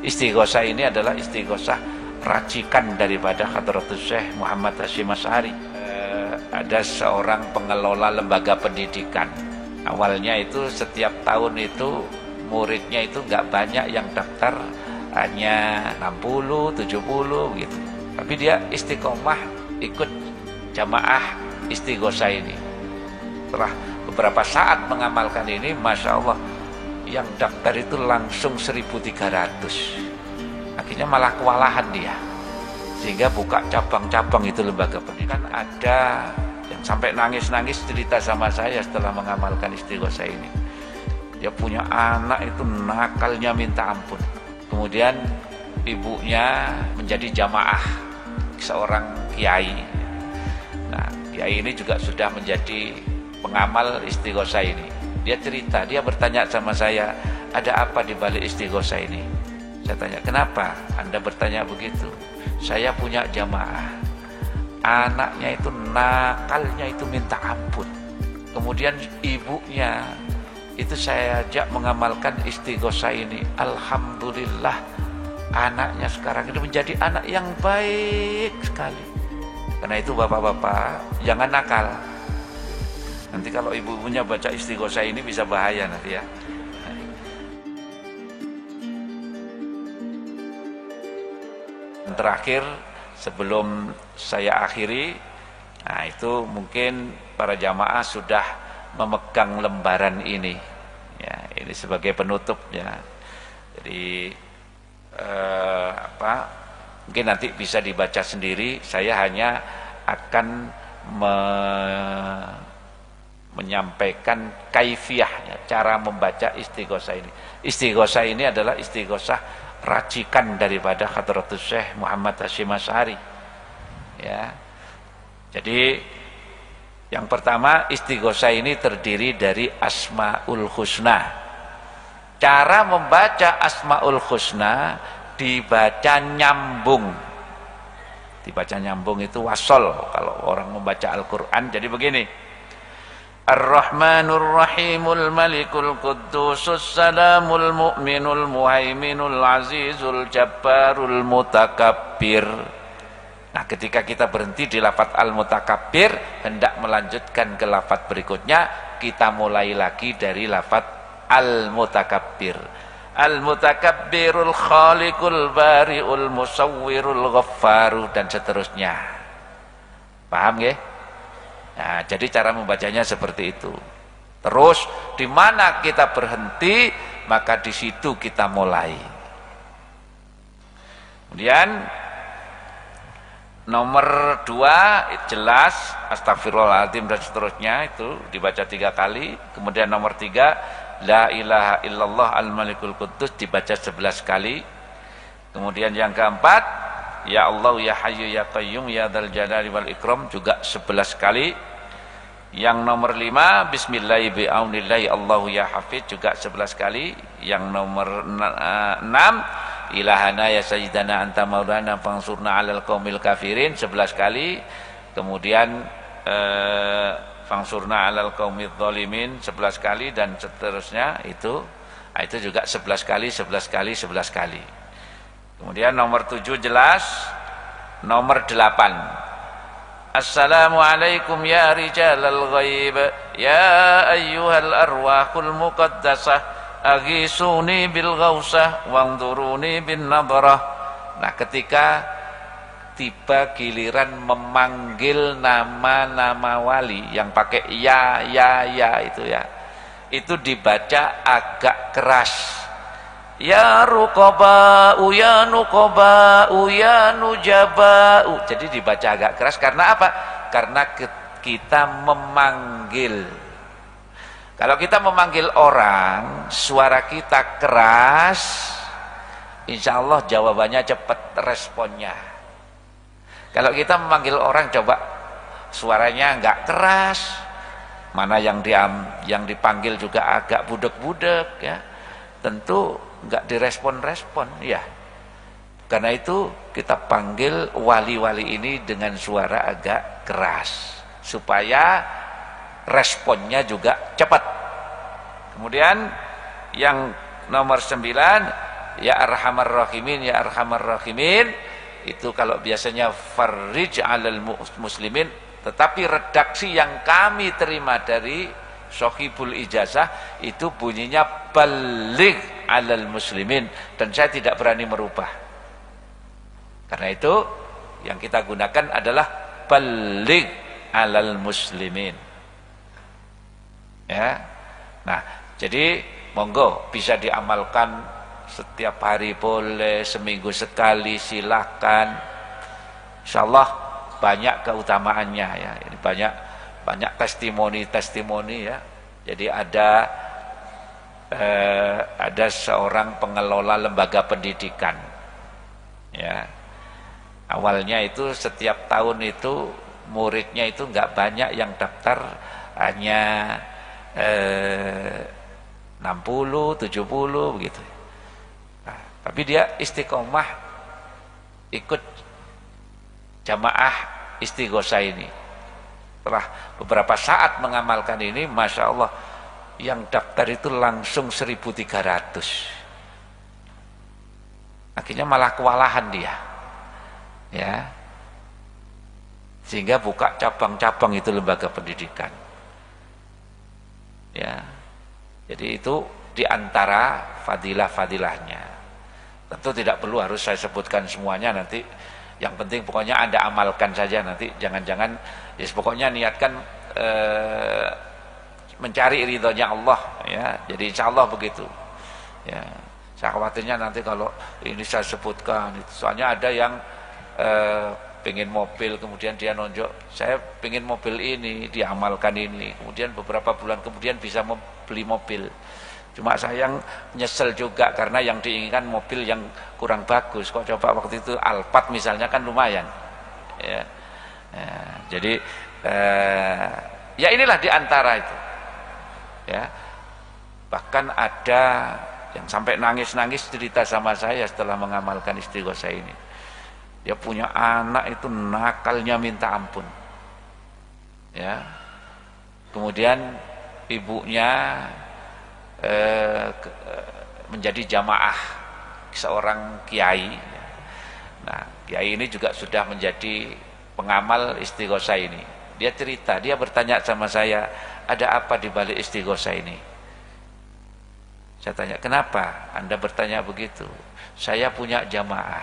Istighosah ini adalah istighosah racikan daripada Hadratus Syekh Muhammad Hasyim Asy'ari. Ada seorang pengelola lembaga pendidikan. Awalnya itu setiap tahun itu muridnya itu nggak banyak yang daftar, hanya 60, 70 gitu. Tapi dia istiqomah ikut jamaah istighosah ini. Setelah beberapa saat mengamalkan ini, Masya Allah, yang daftar itu langsung 1.300. Akhirnya malah kewalahan dia, sehingga buka cabang-cabang itu lembaga pendidikan. Ada yang sampai nangis-nangis cerita sama saya setelah mengamalkan istighosah ini. Dia punya anak itu nakalnya minta ampun. Kemudian ibunya menjadi jamaah seorang kiai. Nah, kiai ini juga sudah menjadi pengamal istighosah ini. Dia cerita, dia bertanya sama saya, ada apa di balik istighosah ini? Saya tanya, kenapa Anda bertanya begitu? Saya punya jamaah, anaknya itu nakalnya itu minta ampun. Kemudian ibunya itu saya ajak mengamalkan istighosah ini. Alhamdulillah, anaknya sekarang itu menjadi anak yang baik sekali. Karena itu bapak-bapak, jangan nakal. Nanti kalau ibu-ibunya baca istighosah ini bisa bahaya nanti ya. Terakhir sebelum saya akhiri, nah itu mungkin para jamaah sudah memegang lembaran ini. Ya, ini sebagai penutupnya. Jadi mungkin nanti bisa dibaca sendiri. Saya hanya akan menyampaikan kaifiyahnya, cara membaca istighosah ini. Istighosah ini adalah istighosah racikan daripada Hadratus Syekh Muhammad Hasyim Asy'ari. Ya. Jadi yang pertama, istighosah ini terdiri dari Asmaul Husna. Cara membaca Asmaul Husna dibaca nyambung. Dibaca nyambung itu wasol kalau orang membaca Al-Qur'an. Jadi begini. Ar-Rahmanur Rahimul Malikul Quddusus Salamul Mu'minul Muhaiminul Azizul Jabbarul Mutakabbir. Nah, ketika kita berhenti di lafaz Al-Mutakabbir, hendak melanjutkan ke lafaz berikutnya, kita mulai lagi dari lafaz Al-Mutakabbir. Al-Mutakabbirul Khaliqul Bari'ul Musawwirul Ghaffaru, dan seterusnya. Paham ya? Nah, jadi cara membacanya seperti itu. Terus di mana kita berhenti, maka di situ kita mulai. Kemudian nomor 2 jelas astagfirullahaladzim dan seterusnya, itu dibaca 3 kali. Kemudian nomor 3 la ilaha illallah al-malikul quddus dibaca 11 kali. Kemudian yang keempat ya Allah ya Hayyu ya Qayyum ya Dzal Jalali wal Ikram juga 11 kali. Yang nomor 5 bismillahi bi'aunillahi Allahu ya Hafiz juga 11 kali. Yang nomor 6 ilahana ya sayyidana anta maulana fangsurna 'alal qaumil kafirin 11 kali. Kemudian fangsurna 'alal qaumidz zalimin 11 kali, dan seterusnya itu juga 11 kali 11 kali 11 kali. Kemudian nomor 7 jelas. Nomor 8 Assalamualaikum ya rijalal ghaib ya ayyuhal arwahul muqaddasah aghisuni bil ghausah wangduruni bin nadrah. Nah, ketika tiba giliran memanggil nama-nama wali yang pakai ya itu ya, itu dibaca agak keras. Ya ruqaba'u ya nuqaba'u ya nujaba'u. Jadi dibaca agak keras karena apa? Karena kita memanggil. Kalau kita memanggil orang, suara kita keras, insya Allah jawabannya cepat, responnya. Kalau kita memanggil orang, coba suaranya enggak keras, mana yang dipanggil juga agak budek-budek ya, tentu enggak direspon-respon ya. Karena itu kita panggil wali-wali ini dengan suara agak keras supaya responnya juga cepat. Kemudian yang nomor 9 ya arhamar rahimin, ya arhamar rahimin. Itu kalau biasanya farrij 'alal muslimin, tetapi redaksi yang kami terima dari Sohibul Ijazah itu bunyinya baligh 'alal muslimin, dan saya tidak berani merubah. Karena itu yang kita gunakan adalah baligh 'alal muslimin. Ya. Nah, jadi monggo bisa diamalkan setiap hari boleh, seminggu sekali silahkan. Insyaallah banyak keutamaannya ya. Ini banyak testimoni ya. Jadi ada seorang pengelola lembaga pendidikan. Ya. Awalnya itu setiap tahun itu muridnya itu enggak banyak yang daftar, hanya 60, 70 begitu. Nah, tapi dia istiqomah ikut jamaah istighosah ini. Setelah beberapa saat mengamalkan ini, Masya Allah, yang daftar itu langsung 1.300. Akhirnya malah kewalahan dia, ya, sehingga buka cabang-cabang itu lembaga pendidikan, ya. Jadi itu diantara fadilah-fadilahnya. Tentu tidak perlu harus saya sebutkan semuanya nanti. Yang penting pokoknya Anda amalkan saja nanti. Jangan-jangan, ya pokoknya niatkan mencari ridhonya Allah, ya. Jadi insya Allah begitu. Ya. Saya khawatirnya nanti kalau ini saya sebutkan, soalnya ada yang pengen mobil, kemudian dia nonjok, saya pengen mobil ini, diamalkan ini, kemudian beberapa bulan kemudian bisa beli mobil. Cuma sayang, nyesel juga karena yang diinginkan mobil yang kurang bagus. Kok coba waktu itu Alphard misalnya kan lumayan, ya. Ya, jadi ya inilah diantara itu, ya. Bahkan ada yang sampai nangis-nangis cerita sama saya setelah mengamalkan istighosah ini. Dia punya anak itu nakalnya minta ampun, ya. Kemudian ibunya menjadi jamaah seorang kiai. Nah, kiai ini juga sudah menjadi pengamal istighosah ini. Dia cerita, dia bertanya sama saya, ada apa di balik istighosah ini? Saya tanya, kenapa Anda bertanya begitu? Saya punya jamaah,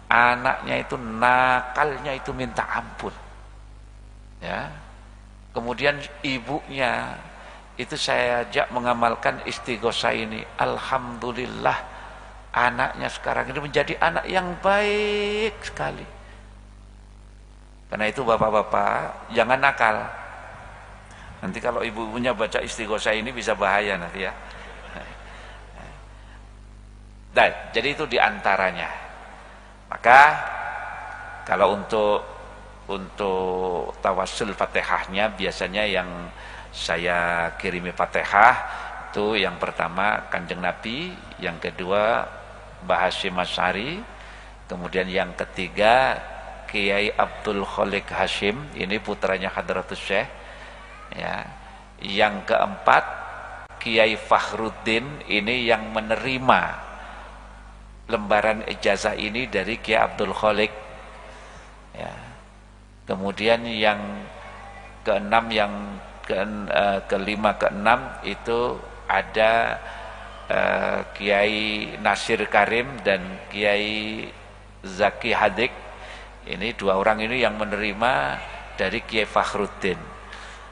anaknya itu nakalnya itu minta ampun, ya. Kemudian ibunya itu saya ajak mengamalkan istighosah ini. Alhamdulillah, anaknya sekarang ini menjadi anak yang baik sekali. Karena itu bapak-bapak jangan nakal. Nanti kalau ibu-ibunya baca istighosah ini bisa bahaya nanti, ya. Dan jadi itu diantaranya. Maka kalau untuk tawassul Fatihahnya biasanya yang saya kirimi Fatihah itu yang pertama Kanjeng Nabi, yang kedua Mbah Hasyim Asy'ari, kemudian yang ketiga Kiai Abdul Khaliq Hasyim, ini putranya Hadratus Syekh, ya. Yang keempat Kiai Fakhruddin, ini yang menerima lembaran ijazah ini dari Kiai Abdul Khaliq, ya. Kemudian yang keenam, kelima, keenam itu ada Kiai Nasir Karim dan Kiai Zaki Hadik. Ini dua orang ini yang menerima dari Kiai Fakhruddin.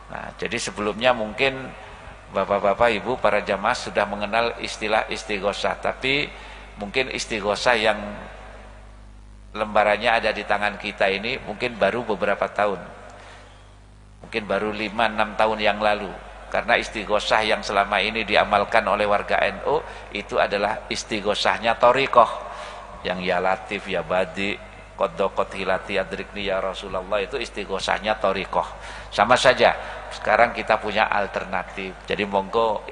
Nah, jadi sebelumnya mungkin bapak-bapak, ibu, para jamaah sudah mengenal istilah istighosah, tapi mungkin istighosah yang lembarannya ada di tangan kita ini mungkin baru beberapa tahun, mungkin baru 5-6 tahun yang lalu. Karena istighosah yang selama ini diamalkan oleh warga NU itu adalah istighosahnya thariqah, yang ya Latif, ya Badi, Qadqat hilati adrikni ya Rasulullah, itu istighosahnya thariqah. Sama saja, sekarang kita punya alternatif. Jadi monggo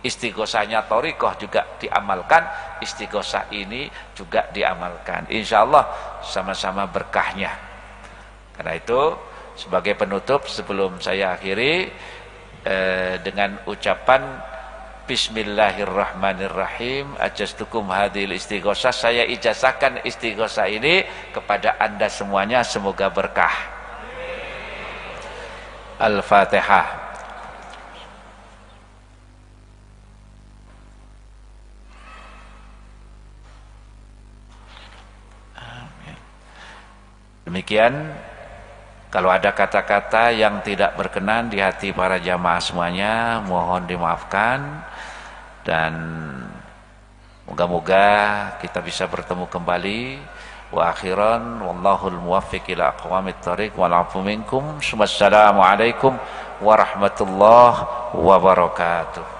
istighosahnya thariqah juga diamalkan, istighosah ini juga diamalkan. Insyaallah sama-sama berkahnya. Karena itu sebagai penutup sebelum saya akhiri dengan ucapan Bismillahirrahmanirrahim. Ajastukum hadhil istighosah. Saya ijazahkan istighosah ini kepada Anda semuanya, semoga berkah. Al-Fatihah. Demikian, kalau ada kata-kata yang tidak berkenan di hati para jamaah semuanya, mohon dimaafkan, dan moga-moga kita bisa bertemu kembali. Wa akhiran wallahul muwaffiq ila aqwamit thoriq wal 'afu minkum. Wassalamualaikum warahmatullahi wabarakatuh.